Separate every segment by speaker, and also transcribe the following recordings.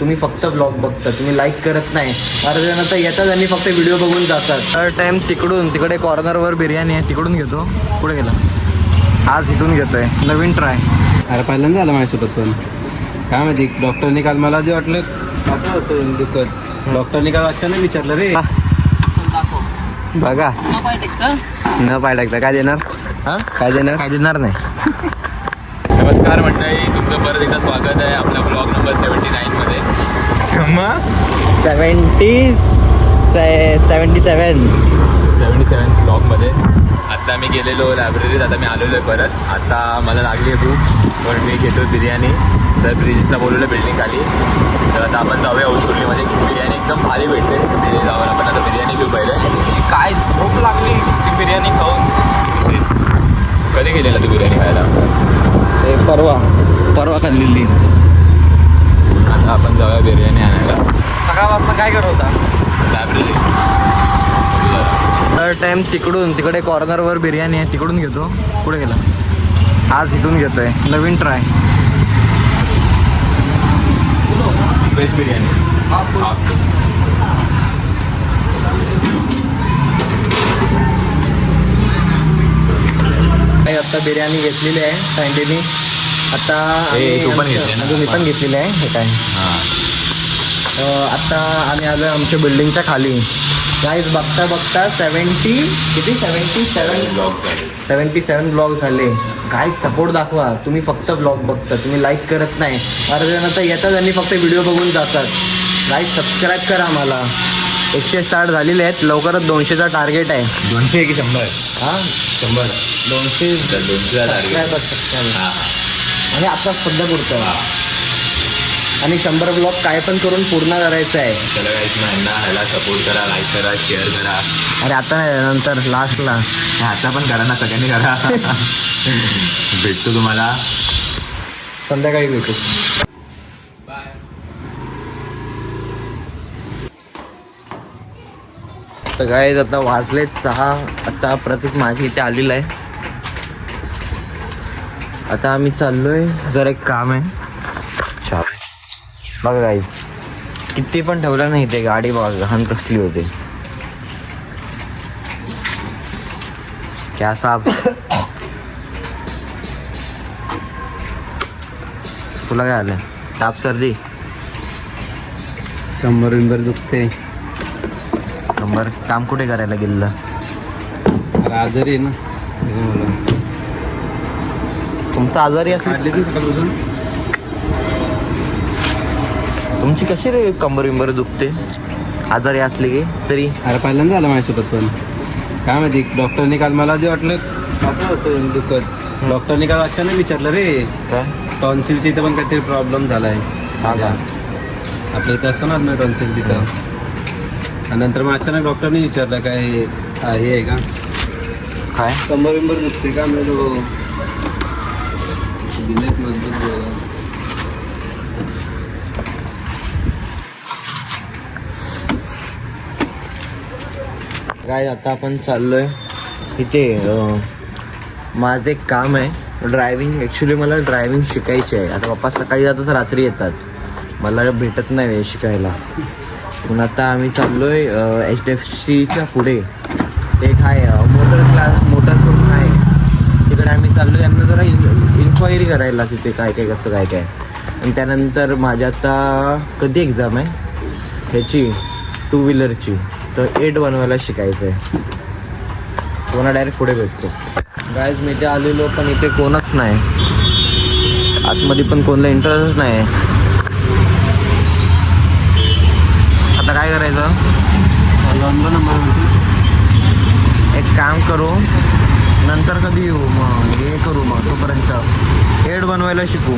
Speaker 1: तुम्ही फक्त ब्लॉग बघता, तुम्ही लाईक करत नाही. अर्ध जण तर येतात आणि फक्त व्हिडिओ बघून जातात. हर टाइम तिकडे कॉर्नरवर बिर्याणी आहे, तिकडून घेतो. कुठे गेला? आज इथून घेतोय, नवीन ट्राय.
Speaker 2: अरे पहिल्यांदा झालं माझ्यासोबत, पण काय माहिती डॉक्टरने काल मला जे वाटलं असं असं दुखत, डॉक्टरने काल अचानक विचारलं रे
Speaker 1: बघा न पाय टाकता काय देणार? हा काय देणार नाही.
Speaker 3: नमस्कार मंडळी, तुमचं परत एकदा स्वागत आहे आपल्या ब्लॉग नंबर 79 मध्ये.
Speaker 1: मग 77
Speaker 3: ब्लॉगमध्ये आता मी गेलेलो लायब्ररीत. आता मी आलेलो आहे परत. आता मला लागली आहे भूक, पण मी घेतो बिर्याणी. तर ब्रिजेशला बोलवलं बिल्डिंग खाली. तर आता आपण जाऊया औसुर्लीमध्ये. बिर्याणी एकदम भारी भेटते, तिथे जाऊन आपण आता बिर्याणी घेऊ पहिले.
Speaker 1: काय झोप लागली ती बिर्याणी खाऊन.
Speaker 3: कधी गेलेला तू बिर्याणी खायला?
Speaker 1: ते परवा खाल्लेली.
Speaker 3: आता आपण जाऊया बिर्याणी आणायला.
Speaker 1: सकाळ वाजता काय करत होता?
Speaker 3: लायब्ररी.
Speaker 1: हर टाइम तिकडे कॉर्नरवर बिर्याणी आहे, तिकडून घेतो. कुठे गेला? आज इथून घेतोय, नवीन ट्राय.
Speaker 3: व्हेज बिर्याणी.
Speaker 1: आता बिर्याणी घेतलेली आहे सँडीनी. आता
Speaker 3: तू पण घेतली ना?
Speaker 1: मी पण घेतलेली आहे. हे काय आता आम्ही आलो आहे आमच्या बिल्डिंगच्या खाली. गाईज बघता 77 ब्लॉग झाले. गाईज सपोर्ट दाखवा. तुम्ही फक्त ब्लॉग बघता, तुम्ही लाईक करत नाही. अर्ध जण तर येतात आणि फक्त व्हिडिओ बघून जातात. गाईज सबस्क्राईब करा. मला 160 झालेले आहेत. लवकरच 200चा टार्गेट आहे.
Speaker 3: 200 की 100?
Speaker 1: हां
Speaker 3: 100.
Speaker 1: 200
Speaker 3: 200
Speaker 1: सबस्क्राईबर. आणि आता सध्या पुरतं. आणि 100 ब्लॉग काय पण करून पूर्ण करायचं आहे.
Speaker 3: चला गाईज, ह्याला सपोर्ट करा, लाईक करा, शेअर करा.
Speaker 1: अरे आता नंतर लास्टला
Speaker 3: आता पण करा ना, सगळ्यांनी करा. भेटतो तुम्हाला
Speaker 1: संध्याकाळी भेटू. तर काय आता वाजलेत 6. आता प्रतीक माझी इथे आलेला आहे. आता आम्ही चाललोय, जरा एक काम आहे. बघा गाईज, किती पण ठेवलं नाही ते गाडी. बघा घाण कसली होते. क्या साहब, तुला काय आलं? ताप सर्दी?
Speaker 2: कंबर विंबर दुखते.
Speaker 1: नंबर काम कुठे करायला गेलेलं?
Speaker 2: अरे आजारी आहे ना त्याच्यामुळं.
Speaker 1: तुमचं आजारी
Speaker 2: काढली
Speaker 1: असली
Speaker 2: ती सकाळपासून.
Speaker 1: तुमची कशी रे कंबर विंबर दुखते आजारी असले की तरी?
Speaker 2: अरे पहिल्यांदा झालं माझ्यासोबत, पण काय माहिती डॉक्टरने काल मला जे वाटलं असं असं दुखत, डॉक्टरने काल अचानक विचारलं रे
Speaker 1: काय?
Speaker 2: टॉन्सिलच्या इथं पण काहीतरी प्रॉब्लेम झाला आहे.
Speaker 1: हा का?
Speaker 2: आपल्या इथं असं ना टॉन्सिल तिथं. आणि नंतर मग अचानक डॉक्टरने विचारलं काय हे आहे का,
Speaker 1: काय
Speaker 2: कंबर विंबर दुखते का? म्हणजे दिलेत मजबूत.
Speaker 1: काय आता आपण चाललोय इथे. माझं एक काम आहे ड्रायव्हिंग. ॲक्च्युली मला ड्रायव्हिंग शिकायची आहे. आता पप्पा सकाळी जातात, रात्री येतात. मला भेटत नाही वेळ शिकायला. पण आता आम्ही चाललोय HDFCच्या पुढे एक आहे मोटर करून आहे. तिकडे आम्ही चाललो. त्यांना जरा इन्क्वायरी करायला तिथे काय काय कसं काय काय. आणि त्यानंतर माझ्या आता कधी एक्झाम आहे ह्याची 2 व्हीलरची. तर 8 बनवायला शिकायचं आहे. तुम्हाला डायरेक्ट पुढे भेटतो. गायज मी इथे आलेलो, पण इथे कोणच नाही. आतमध्ये पण कोणाला इंटरेस्ट नाही आहे. आता काय करायचं? एक काम करू, नंतर कधी येऊ मग हे करू. मग तोपर्यंत 8 बनवायला शिकू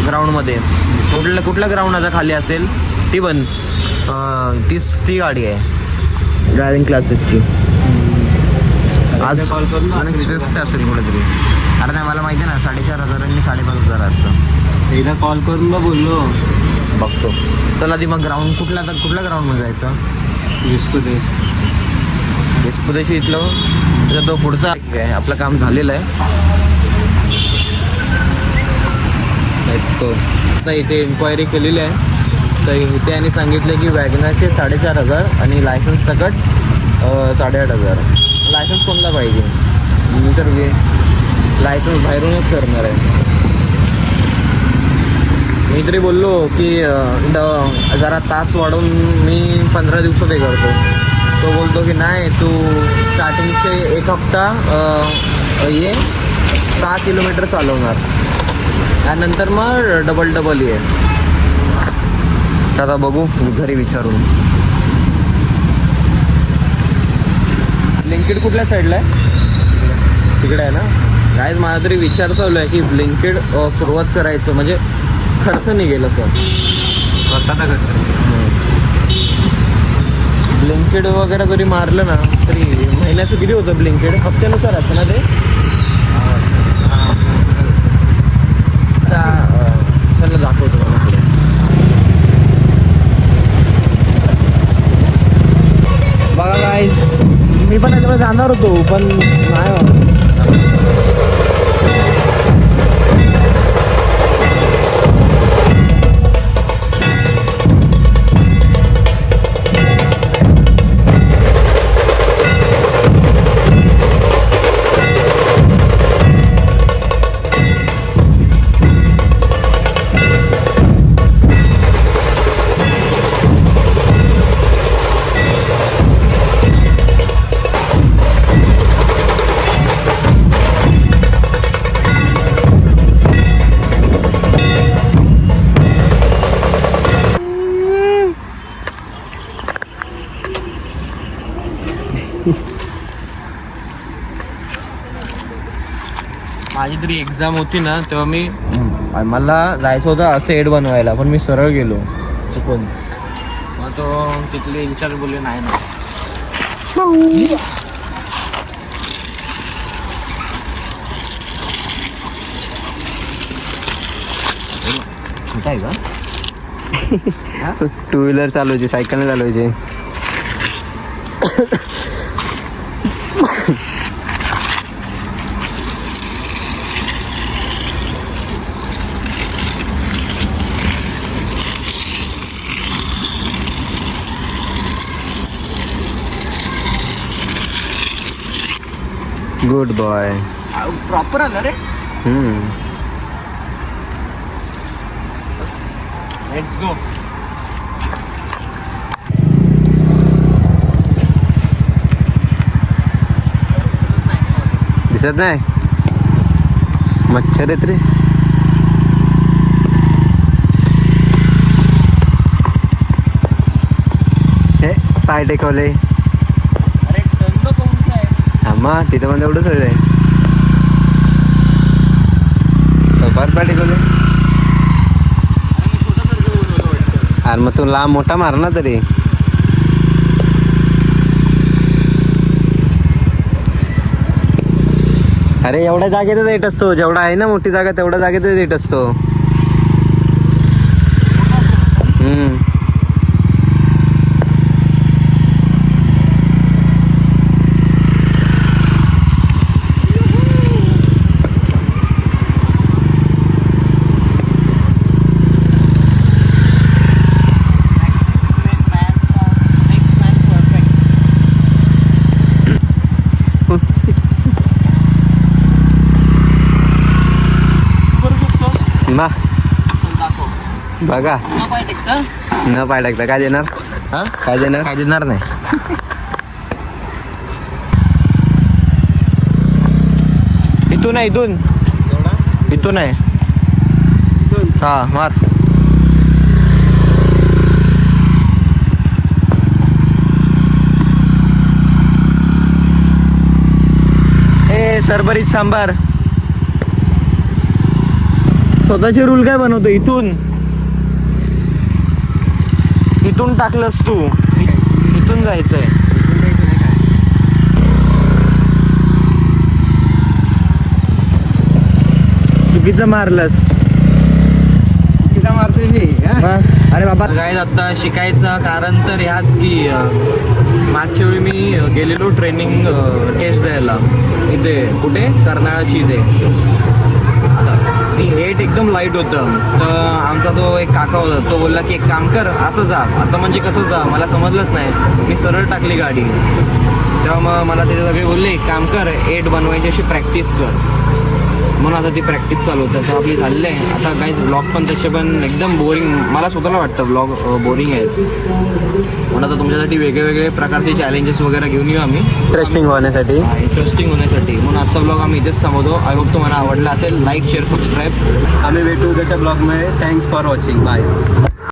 Speaker 1: ग्राउंडमध्ये. कुठल्या ग्राउंडाचा खाली असेल ती बन. ती गाडी आहे ड्रायव्हिंग क्लासेसची. आज
Speaker 2: कॉल करून
Speaker 1: स्विफ्ट असेल कुठेतरी. अरे नाही, मला माहिती आहे ना 4,500 आणि 5,500 असतं.
Speaker 2: एकदा कॉल करून मग बोललो
Speaker 1: बघतो. चला ती मग ग्राउंड कुठल्या ग्राउंडमध्ये जायचं? विस्पुदेशी इथलं. त्याचा तो पुढचा आहे. आपलं काम झालेलं आहे. आता इथे इन्क्वायरी केलेली आहे. तर इथे यांनी सांगितलं की वॅगनारचे 4,500 आणि लायसन्स सकट 8,500. लायसन्स कोणता पाहिजे? मी तर लायसन्स बाहेरूनच करणार आहे. मी तरी बोललो की जरा तास वाढवून मी 15 दिवसात हे करतो. तो बोलतो की नाही, तू स्टार्टिंगचे 1 हफ्ता 6 किलोमीटर चालवणार, त्यानंतर मग डबल ये. आता बघू घरी विचारून. ब्लिंकिट कुठल्या साईडला आहे? तिकडे आहे ना. काय माझा तरी विचार चालू आहे की ब्लिंकिट सुरुवात करायचं, म्हणजे खर्च निघेल असं.
Speaker 2: स्वतःचा खर्च.
Speaker 1: ब्लिंकिट वगैरे जरी मारलं ना तरी महिन्याचं किती होतं ब्लिंकिट? हप्त्यानुसार असं ना ते. चला दाखवतो मला पुढे. बघा गाईज, मी पण याच्यामध्ये जाणार होतो पण नाही. माझी तरी एक्झाम होती ना तेव्हा मला जायचं होतं असं एड बनवायला, पण मी सरळ गेलो चुकून. मग तो तिथले इन्चार्ज बोलले नाही ना. कुठं आहे का?
Speaker 2: टू व्हीलर चालवायची, सायकल चालवायची. Good boy.
Speaker 1: प्रॉपर आलं रे. Let's go.
Speaker 2: दिसत नाही, मच्छर आहेत रे. हे पाय टेकवले.
Speaker 1: अरे दंड कोणता आहे?
Speaker 2: आम्हा तिथं पण एवढंच आहे. फार पाय टेकवले. अरे मग तू लांब मोठा मार ना तरी. अरे एवढ्या जागेतच येत असतो, जेवढा आहे ना मोठी जागा तेवढ्या जागेतच येत असतो. बघा न पाय टाकता काय देणार?
Speaker 1: हा
Speaker 2: काय देणार?
Speaker 1: काय देणार नाही. इथून आहे, इथून आहे. हा मार. ए सरभरीत सांबार. स्वतःचे रूल काय बनवतो? इथून टाकलंस तू, इथून जायचंय. चुकीचं मारलंस.
Speaker 2: चुकीचा मारतोय मी.
Speaker 1: अरे बाबा काय आता शिकायचं कारण तर ह्याच की मागच्या वेळी मी गेलेलो ट्रेनिंग टेस्ट द्यायला इथे, कुठे कर्नाळाची इथे. ती 8 एकदम लाईट होतं. तर आमचा तो एक काका होता, तो बोलला की एक काम कर, असं जा. असं म्हणजे कसं जा मला समजलंच नाही. मी सरळ टाकली गाडी. तेव्हा मग मला ते सगळे बोलले एक काम कर, 8 बनवायची अशी प्रॅक्टिस कर. म्हणून आता ती प्रॅक्टिस चालू होतं. तर आपली झालेली आहे आता. काही ब्लॉग पण तसे पण एकदम बोरिंग मला स्वतःला वाटतं ब्लॉग बोरिंग आहेत. म्हणून आता तुमच्यासाठी वेगळे वेगळे प्रकारचे चॅलेंजेस वगैरे घेऊन येऊ आम्ही
Speaker 2: इंटरेस्टिंग होण्यासाठी.
Speaker 1: इंटरेस्टिंग होण्यासाठी. म्हणून आजचा ब्लॉग आम्ही इथेच थांबवतो. आय होप तुम्हाला आवडला असेल. Like share subscribe.
Speaker 2: आम्ही भेटू उद्याच्या ब्लॉगमध्ये. Thanks for watching. बाय.